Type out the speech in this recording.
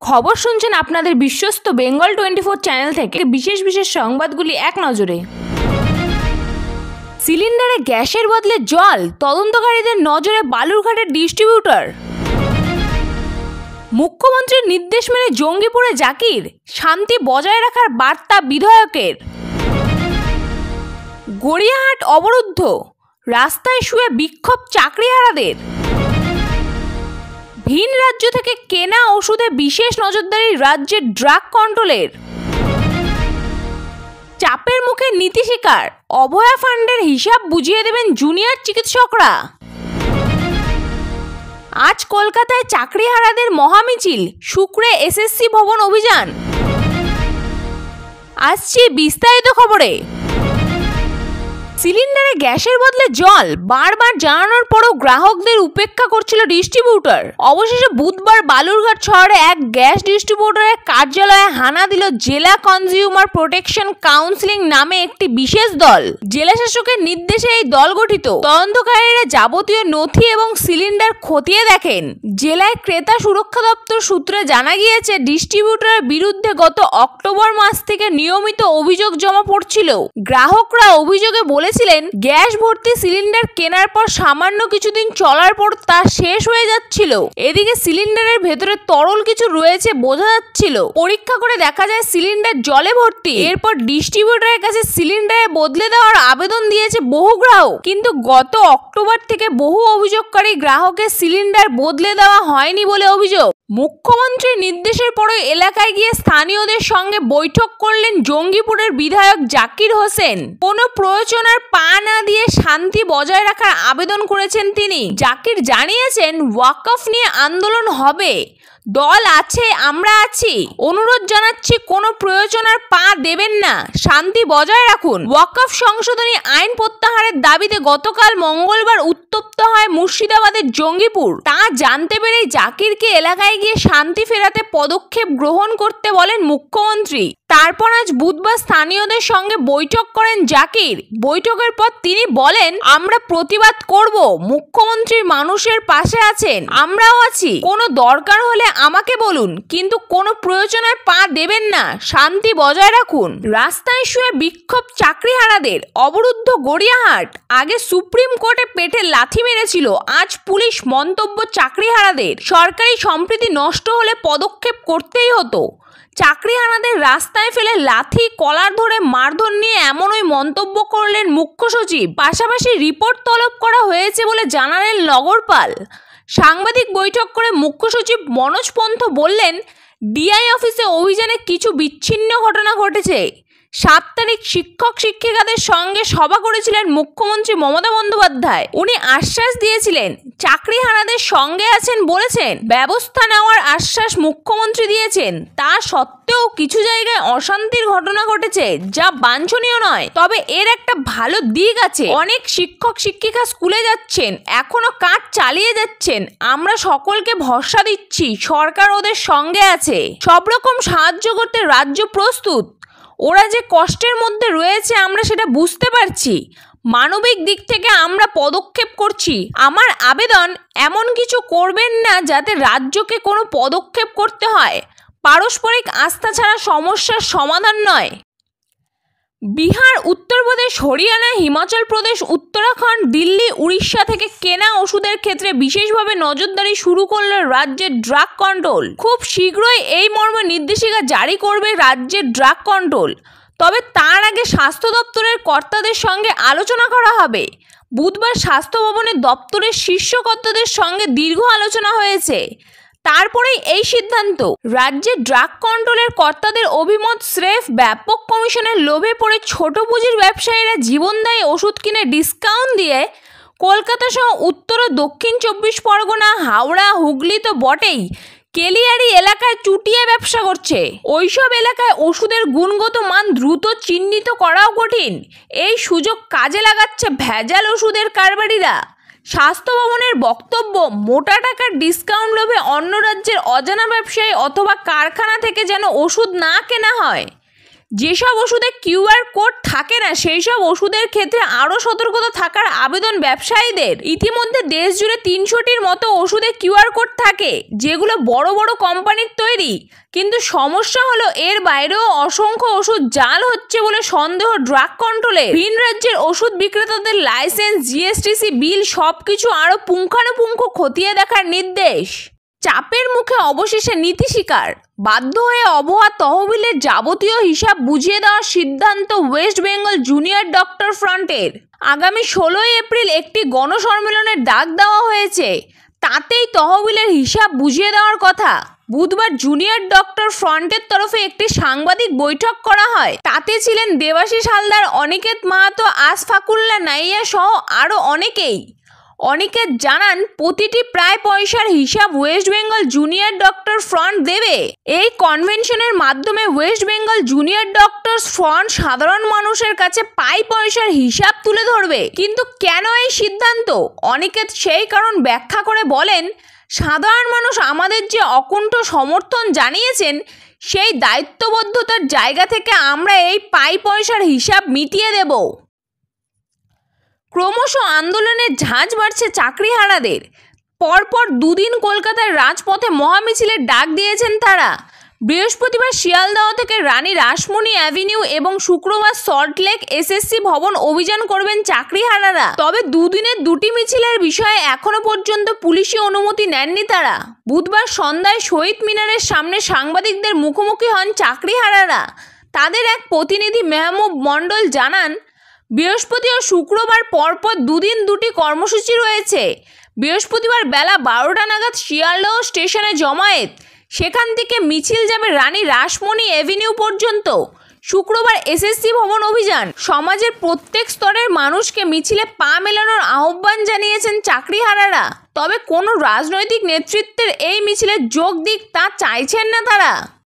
খবর শুনছেন আপনাদের বিশ্বস্ত বেঙ্গল 24 চ্যানেল থেকে। বিশেষ বিশেষ সংবাদগুলি এক নজরে। সিলিন্ডারে গ্যাসের বদলে জল, তদন্তকারীদের নজরে বালুরঘাটের ডিস্ট্রিবিউটর। মুখ্যমন্ত্রীর নির্দেশ মেনে জঙ্গিপুরে জাকির, শান্তি বজায় রাখার বার্তা বিধায়কের। গড়িয়াহাট অবরুদ্ধ, রাস্তায় শুয়ে বিক্ষোভ চাকরিহারাদের। ভিন রাজ্য থেকে কেনা ওষুধে বিশেষ নজরদারি রাজ্যের ড্রাগ কন্ট্রোলের। চাপের মুখে নীতি শিকার, অভয়া ফান্ডের হিসাব বুঝিয়ে দেবেন জুনিয়র চিকিৎসকরা। আজ কলকাতায় চাকরিহারাদের মহামিছিল, শুক্রে এসএসসি ভবন অভিযান। আসছি বিস্তারিত খবরে। সিলিন্ডারে গ্যাসের বদলে জল বারবার জানানোর পরও গ্রাহকদের উপেক্ষা করছিল ডিস্ট্রিবিউটর। অবশেষে বুধবার বালুরঘাট শহরে এক গ্যাস ডিস্ট্রিবিউটরের কার্যালয়ে হানা দিল জেলা কনজিউমার প্রোটেকশন কাউন্সিলিং নামে একটি বিশেষ দল। জেলা শাসকের নির্দেশে এই দল গঠিত। তদন্তকারীরা যাবতীয় নথি এবং সিলিন্ডার খতিয়ে দেখেন। জেলায় ক্রেতা সুরক্ষা দপ্তর সূত্রে জানা গিয়েছে, ডিস্ট্রিবিউটরের বিরুদ্ধে গত অক্টোবর মাস থেকে নিয়মিত অভিযোগ জমা পড়ছিল। গ্রাহকরা অভিযোগে বলেছিলেন, গ্যাস ভর্তি সিলিন্ডার কেনার পর সামান্য কিছুদিন চলার পর তা শেষ হয়ে যাচ্ছিল। এদিকে সিলিন্ডারের ভেতরে তরল কিছু রয়েছে বোঝা যাচ্ছিল। পরীক্ষা করে দেখা যায় সিলিন্ডার জলে ভর্তি। এরপর ডিস্ট্রিবিউটরের কাছে সিলিন্ডারে বদলে দেওয়ার আবেদন দিয়েছে বহু গ্রাহক, কিন্তু গত অক্টোবর থেকে বহু অভিযোগকারী গ্রাহকের সিলিন্ডার বদলে দেওয়া হয়নি বলে অভিযোগ। মুখ্যমন্ত্রীর নির্দেশের পরে এলাকায় গিয়ে স্থানীয়দের সঙ্গে বৈঠক করলেন জঙ্গিপুরের বিধায়ক জাকির হোসেন। কোনো প্রয়োজনের পা না দিয়ে শান্তি বজায় রাখার আবেদন করেছেন তিনি। জাকির জানিয়েছেন, ওয়াকফ নিয়ে আন্দোলন হবে, দল আছে, আমরা আছি। অনুরোধ জানাচ্ছি, কোনো প্রয়োজনের পা দেবেন না, শান্তি বজায় রাখুন। ওয়াকফ সংশোধনী আইন প্রত্যাহারের দাবিতে গতকাল মঙ্গলবার উত্তপ্ত হয় মুর্শিদাবাদের জঙ্গিপুর। তা জানতে পেরেই জাকিরকে এলাকায় গিয়ে শান্তি ফেরাতে পদক্ষেপ গ্রহণ করতে বলেন মুখ্যমন্ত্রী। তারপর আজ বুধবার স্থানীয়দের সঙ্গে বৈঠক করেন জাকির। বৈঠকের পর তিনি বলেন, আমরা প্রতিবাদ করব, মুখ্যমন্ত্রী মানুষের পাশে আছেন, আমরাও আছি। কোনো দরকার হলে আমাকে বলুন, কিন্তু কোনো প্রয়োজনের পা দেবেন না, শান্তি বজায় রাখুন। রাস্তায় শুয়ে বিক্ষোভ চাকরিহারাদের, অবরুদ্ধ গড়িয়াহাট। আগে সুপ্রিম কোর্টে পেটে লাথি মেরেছিল, আজ পুলিশ মন্তব্য চাকরিহারাদের। সরকারি সম্প্রীতি নষ্ট হলে পদক্ষেপ করতেই হতো। চাকরিহারাদের রাস্তায় ফেলে লাথি, কলার ধরে মারধর নিয়ে এমনই মন্তব্য করলেন মুখ্য সচিব। পাশাপাশি রিপোর্ট তলব করা হয়েছে বলে জানালেন নগরপাল। সাংবাদিক বৈঠক করে মুখ্য সচিব মনোজ পন্থ বললেন, ডিআই অফিসে অভিযানে কিছু বিচ্ছিন্ন ঘটনা ঘটেছে। 7 তারিখ শিক্ষক শিক্ষিকাদের সঙ্গে সভা করেছিলেন মুখ্যমন্ত্রী মমতা বন্দ্যোপাধ্যায়। উনি আশ্বাস দিয়েছিলেন, চাকরিহারাদের সঙ্গে আছেন বলেছেন, ব্যবস্থা নেওয়ার আশ্বাস মুখ্যমন্ত্রী দিয়েছেন। তা সত্ত্বেও কিছু জায়গায় অশান্তির ঘটনা ঘটেছে, যা বাঞ্ছনীয় নয়। তবে এর একটা ভালো দিক আছে, অনেক শিক্ষক শিক্ষিকা স্কুলে যাচ্ছেন, এখনো কাজ চালিয়ে যাচ্ছেন। আমরা সকলকে ভরসা দিচ্ছি, সরকার ওদের সঙ্গে আছে, সব রকম সাহায্য করতে রাজ্য প্রস্তুত। ওরা যে কষ্টের মধ্যে রয়েছে আমরা সেটা বুঝতে পারছি। মানবিক দিক থেকে আমরা পদক্ষেপ করছি। আমার আবেদন, এমন কিছু করবেন না যাতে রাজ্যকে কোনো পদক্ষেপ করতে হয়। পারস্পরিক আস্থা ছাড়া সমস্যার সমাধান নয়। বিহার, উত্তরপ্রদেশ, হরিয়ানা, হিমাচল প্রদেশ, উত্তরাখণ্ড, দিল্লি, উড়িষ্যা থেকে কেনা ওষুধের ক্ষেত্রে বিশেষভাবে নজরদারি শুরু করলো রাজ্যের ড্রাগ কন্ট্রোল। খুব শীঘ্রই এই মর্মে নির্দেশিকা জারি করবে রাজ্যের ড্রাগ কন্ট্রোল। তবে তার আগে স্বাস্থ্য দপ্তরের কর্তাদের সঙ্গে আলোচনা করা হবে। বুধবার স্বাস্থ্য ভবনের দপ্তরের শীর্ষ কর্তাদের সঙ্গে দীর্ঘ আলোচনা হয়েছে। তারপরেই এই সিদ্ধান্ত। রাজ্যের ড্রাগ কন্ট্রোলের কর্তাদের অভিমত, স্রেফ ব্যাপক কমিশনের লোভে পড়ে ছোট পুঁজির ব্যবসায়ীরা জীবনদায়ী ওষুধ কিনে ডিসকাউন্ট দিয়ে কলকাতা সহ উত্তর ও দক্ষিণ 24 পরগনা, হাওড়া, হুগলি তো বটেই, কেলিয়ারি এলাকায় চুটিয়ে ব্যবসা করছে। ওইসব এলাকায় ওষুধের গুণগত মান দ্রুত চিহ্নিত করাও কঠিন। এই সুযোগ কাজে লাগাচ্ছে ভেজাল ওষুধের কারবারিরা। স্বাস্থ্য ভবনের বক্তব্য, মোটা টাকার ডিসকাউন্ট লোভে অন্য রাজ্যের অজানা ব্যবসায়ী অথবা কারখানা থেকে যেন ওষুধ না কেনা হয়। যেসব ওষুধে কিউআর কোড থাকে না সেই সব ওষুধের ক্ষেত্রে আরও সতর্কতা থাকার আবেদন ব্যবসায়ীদের। ইতিমধ্যে দেশ জুড়ে 300টির মতো ওষুধে কিউআর কোড থাকে, যেগুলো বড় বড় কোম্পানির তৈরি। কিন্তু সমস্যা হলো এর বাইরেও অসংখ্য ওষুধ জাল হচ্ছে বলে সন্দেহ ড্রাগ কন্ট্রোলে। ভিন রাজ্যের ওষুধ বিক্রেতাদের লাইসেন্স, জিএসটিসি বিল সবকিছু আরও পুঙ্খানুপুঙ্খ খতিয়ে দেখার নির্দেশ। চাপের মুখে অবশেষে নীতি স্বীকার, বাধ্য হয়ে অবহার তহবিলের যাবতীয় হিসাব বুঝিয়ে দেওয়ার সিদ্ধান্ত ওয়েস্ট বেঙ্গল জুনিয়র ডক্টর ফ্রন্টের। আগামী 16ই এপ্রিল একটি গণসম্মেলনের ডাক দেওয়া হয়েছে, তাতেই তহবিলের হিসাব বুঝিয়ে দেওয়ার কথা। বুধবার জুনিয়র ডক্টর ফ্রন্টের তরফে একটি সাংবাদিক বৈঠক করা হয়। তাতে ছিলেন দেবাশিস হালদার, অনিকেত মাহাতো, আশফাকুল্লা নাইয়া সহ আরও অনেকেই। অনিকেত জানান, প্রতিটি প্রায় পয়সার হিসাব West Bengal junior doctor front দেবে। এই কনভেনশনের মাধ্যমে West Bengal junior doctors front সাধারণ মানুষের কাছে পয়সার হিসাব তুলে ধরবে। কিন্তু কেন এই সিদ্ধান্ত? অনিকেত সেই কারণ ব্যাখ্যা করে বলেন, সাধারণ মানুষ আমাদের যে অকুণ্ঠ সমর্থন জানিয়েছেন, সেই দায়িত্ববদ্ধতার জায়গা থেকে আমরা এই পয়সার হিসাব মিটিয়ে দেব। ক্রমশ আন্দোলনের ঝাঁজ বাড়ছে চাকরিহারাদের। পরপর দুদিন কলকাতার রাজপথে মহামিছিলের ডাক দিয়েছেন তারা। বৃহস্পতিবার শিয়ালদহ থেকে রানী রাসমণি অ্যাভিনিউ এবং শুক্রবার সল্টলেক এসএসসি ভবন অভিযান করবেন চাকরিহারারা। তবে দুদিনের দুটি মিছিলের বিষয়ে এখনো পর্যন্ত পুলিশি অনুমতি নেননি তারা। বুধবার সন্ধ্যায় শহীদ মিনারের সামনে সাংবাদিকদের মুখোমুখি হন চাকরিহারারা। তাদের এক প্রতিনিধি মেহবুব মণ্ডল জানান, বৃহস্পতি ও শুক্রবার পরপর দুদিন দুটি কর্মসূচি রয়েছে। বৃহস্পতিবার বেলা 12টা নাগাদ শিয়ালদহ স্টেশনে জমায়েত, সেখান থেকে মিছিল যাবে রানী রাসমণি অ্যাভিনিউ পর্যন্ত। শুক্রবার এসএসসি ভবন অভিযান। সমাজের প্রত্যেক স্তরের মানুষকে মিছিলে পা মেলানোর আহ্বান জানিয়েছেন চাকরিহারারা। তবে কোনো রাজনৈতিক নেতৃত্বের এই মিছিলে যোগ দিক তা চাইছেন না তারা।